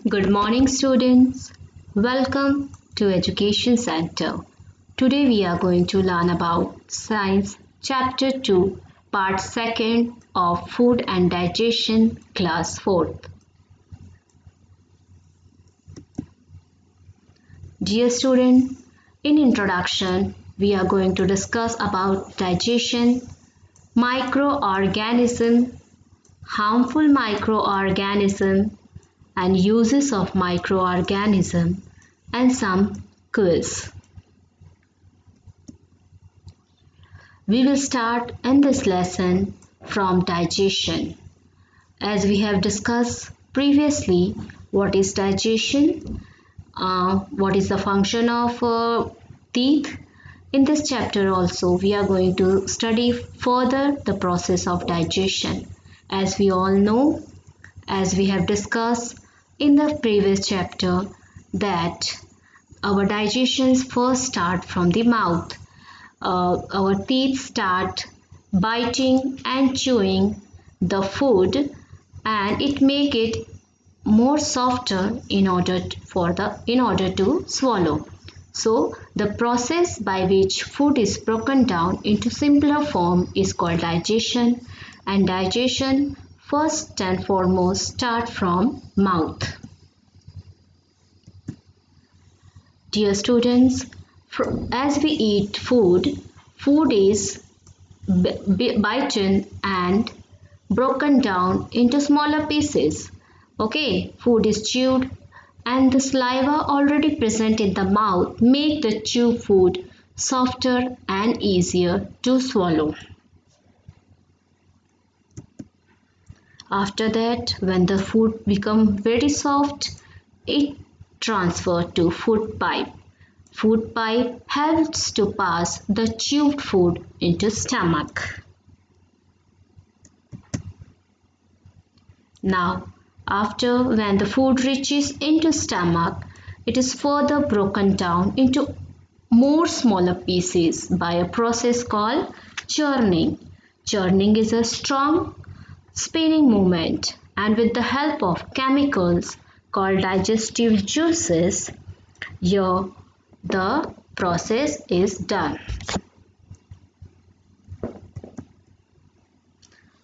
Good morning, students. Welcome to Education Center. Today we are going to learn about Science Chapter 2, Part 2nd of Food and Digestion, Class 4th. Dear student, in introduction, we are going to discuss about digestion, microorganism, harmful microorganism, and uses of microorganism, and some quiz. We will start in this lesson from digestion. As we have discussed previously, what is digestion, what is the function of teeth. In this chapter also, we are going to study further the process of digestion. As we all know, as we have discussed in the previous chapter, that our digestions first start from the mouth. Our teeth start biting and chewing the food, and it make it more softer in order to swallow. So the process by which food is broken down into simpler form is called digestion, and digestion first and foremost start from mouth. Dear students, as we eat food, food is bitten and broken down into smaller pieces. Okay, food is chewed and the saliva already present in the mouth make the chewed food softer and easier to swallow. After that, when the food becomes very soft, it transfers to food pipe. Food pipe helps to pass the chewed food into stomach. Now, after when the food reaches into stomach, it is further broken down into more smaller pieces by a process called churning. Churning is a strong spinning movement, and with the help of chemicals called digestive juices, here the process is done.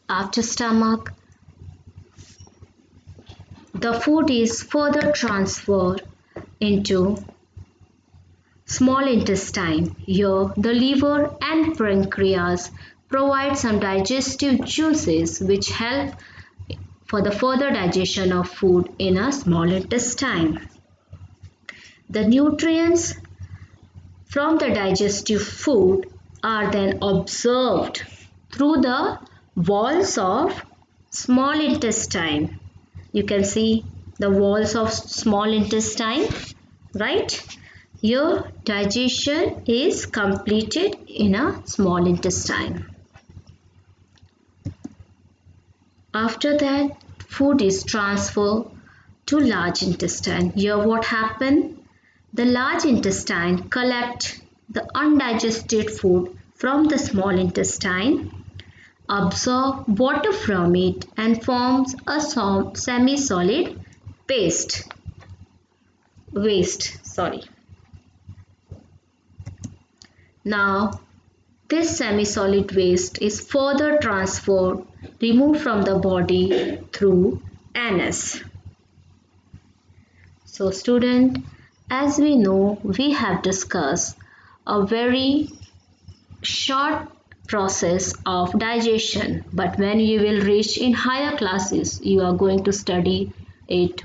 After stomach, the food is further transferred into small intestine. Here, the liver and pancreas provide some digestive juices which help for the further digestion of food in a small intestine. The nutrients from the digestive food are then absorbed through the walls of small intestine. You can see the walls of small intestine, right? Here digestion is completed in a small intestine. After that, food is transferred to large intestine. Here what happened? The large intestine collect the undigested food from the small intestine, absorb water from it and forms a semi-solid waste. Now this semi-solid waste is further transferred, removed from the body through anus. So student, as we know, we have discussed a very short process of digestion, but when you will reach in higher classes, you are going to study it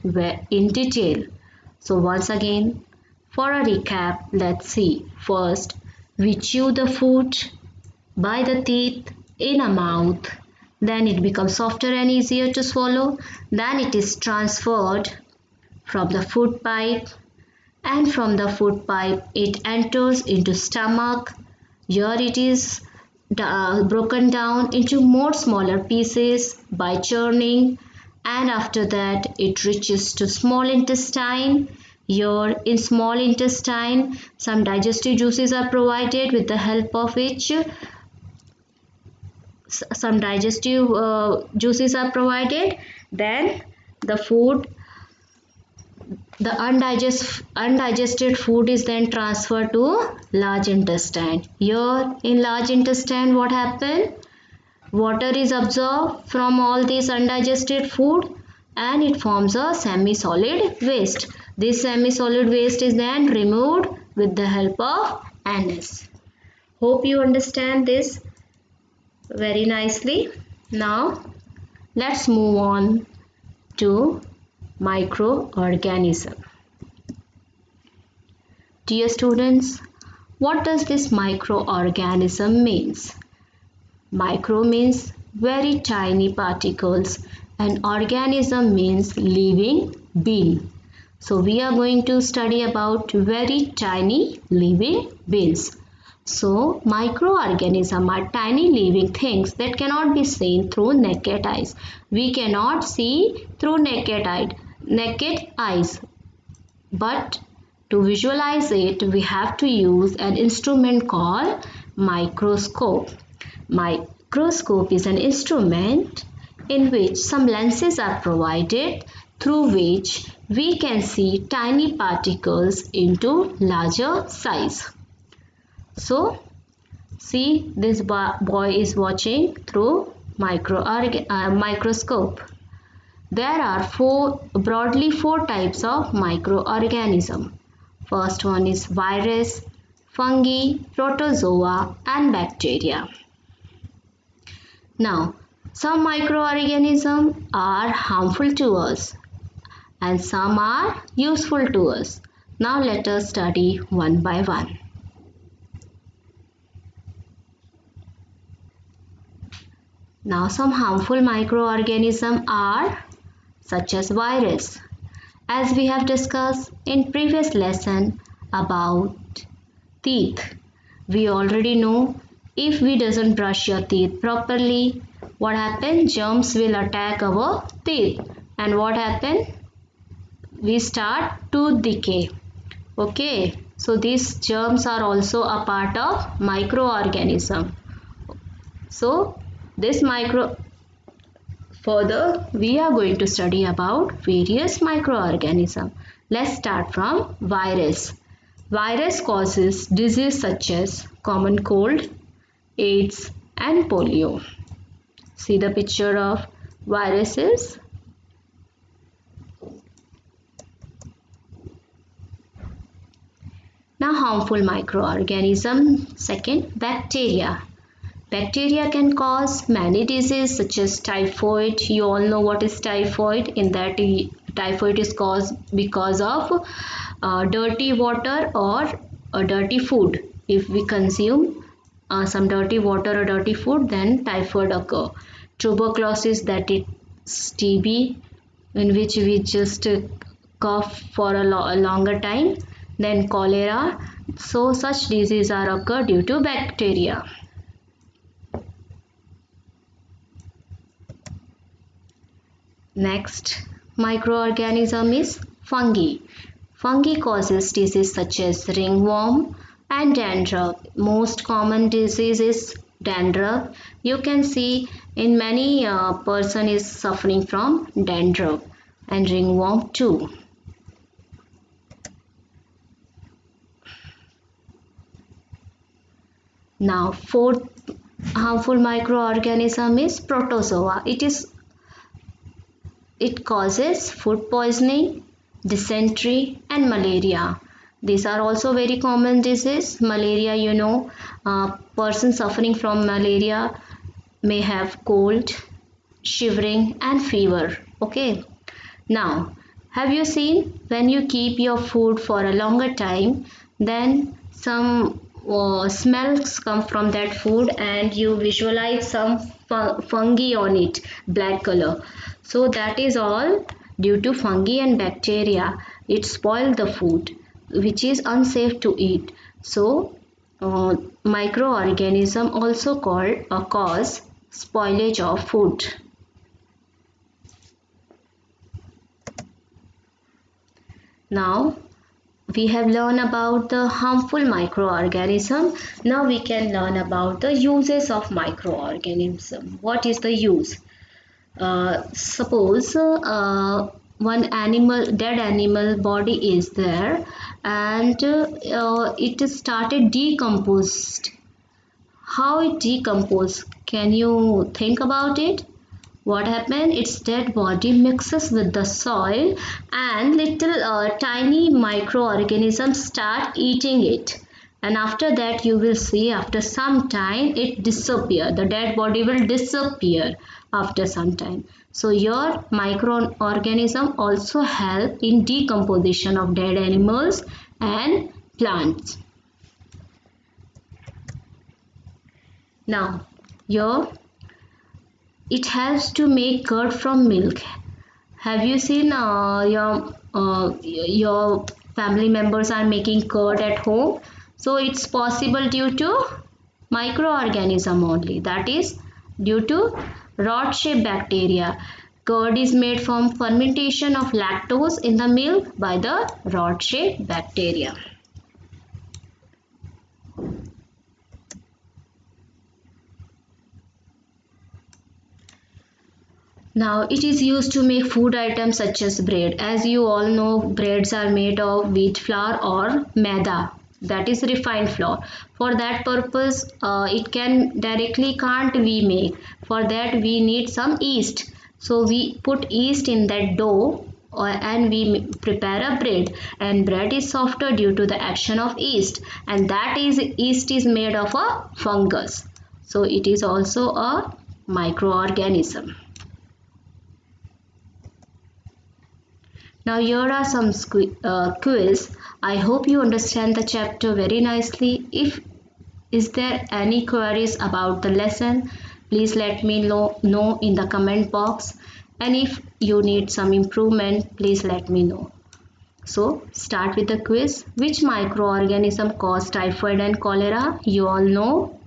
in detail. So once again, for a recap, let's see. First, we chew the food by the teeth in a mouth, then it becomes softer and easier to swallow, then it is transferred from the food pipe, and from the food pipe it enters into stomach. Here it is broken down into more smaller pieces by churning, and after that it reaches to small intestine. Here in small intestine some digestive juices are provided, with the help of which some digestive juices are provided. Then the food the undigested food is then transferred to large intestine. Here in large intestine, what happens? Water is absorbed from all this undigested food and it forms a semi-solid waste. This semi-solid waste is then removed with the help of anus. Hope you understand this very nicely. Now let's move on to microorganism. Dear students, what does this microorganism means? Micro means very tiny particles and organism means living being. So we are going to study about very tiny living beings. So microorganisms are tiny living things that cannot be seen through naked eyes. We cannot see through naked eyes. But to visualize it, we have to use an instrument called microscope. Microscope is an instrument in which some lenses are provided through which we can see tiny particles into larger size. So, see, this boy is watching through microscope. There are broadly four types of microorganism. First one is virus, fungi, protozoa and bacteria. Now, some microorganisms are harmful to us and some are useful to us. Now let us study one by one. Now some harmful microorganisms are such as virus. As we have discussed in previous lesson about teeth, we already know if we doesn't brush your teeth properly, what happens? Germs will attack our teeth and what happens? We start tooth decay. Okay, so these germs are also a part of microorganism. So further we are going to study about various microorganisms. Let's start from virus. Virus causes disease such as common cold, AIDS and polio. See the picture of viruses. Now harmful microorganism. Second, bacteria. Bacteria can cause many diseases such as typhoid. You all know what is typhoid. In that, typhoid is caused because of dirty water or dirty food. If we consume some dirty water or dirty food, then typhoid occur. Tuberculosis, that is TB, in which we just cough for a longer time. Then cholera. So such diseases are occur due to bacteria. Next microorganism is fungi. Fungi causes disease such as ringworm and dandruff. Most common disease is dandruff. You can see in many person is suffering from dandruff and ringworm too. Now fourth harmful microorganism is protozoa. It causes food poisoning, dysentery and malaria. These are also very common diseases. Malaria, you know, person suffering from malaria may have cold, shivering and fever. Okay. Now, have you seen when you keep your food for a longer time, then some smells come from that food and you visualize some fungi on it, black color. So that is all due to fungi and bacteria. It spoils the food, which is unsafe to eat. So microorganism also called a cause spoilage of food. Now we have learned about the harmful microorganism. Now we can learn about the uses of microorganism. What is the use? Suppose one animal, dead animal body is there, and it started decomposed. How it decomposed? Can you think about it? What happened? Its dead body mixes with the soil, and little tiny microorganisms start eating it. And after that, you will see after some time it disappear. The dead body will disappear after some time. So your microorganism also help in decomposition of dead animals and plants. Now, your it helps to make curd from milk. Have you seen your family members are making curd at home? So it's possible due to microorganism only. That is due to rod-shaped bacteria. Curd is made from fermentation of lactose in the milk by the rod-shaped bacteria. Now it is used to make food items such as bread. As you all know, breads are made of wheat flour or maida, that is refined flour. For that purpose, it can directly can't we make. For that we need some yeast. So we put yeast in that dough and we prepare a bread, and bread is softer due to the action of yeast, and that is yeast is made of a fungus. So it is also a microorganism. Now here are some quiz. I hope you understand the chapter very nicely. If is there any queries about the lesson, please let me know in the comment box. And if you need some improvement, please let me know. So start with the quiz. Which microorganism cause typhoid and cholera? You all know.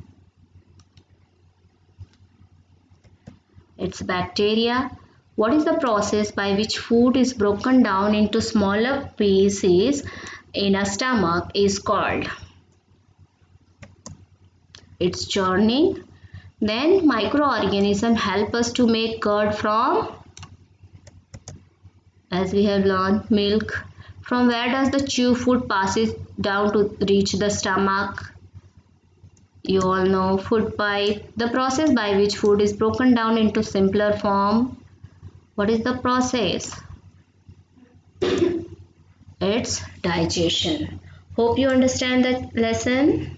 It's bacteria. What is the process by which food is broken down into smaller pieces in a stomach is called? It's churning. Then microorganisms help us to make curd from, as we have learned, milk. From where does the chew food passes down to reach the stomach? You all know, food pipe. The process by which food is broken down into simpler form. What is the process? It's digestion. Hope you understand that lesson.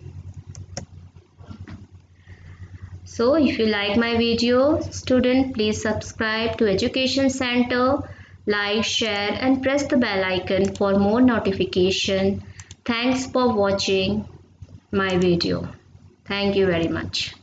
So if you like my video, student, please subscribe to Education Center, like, share and press the bell icon for more notification. Thanks for watching my video. Thank you very much.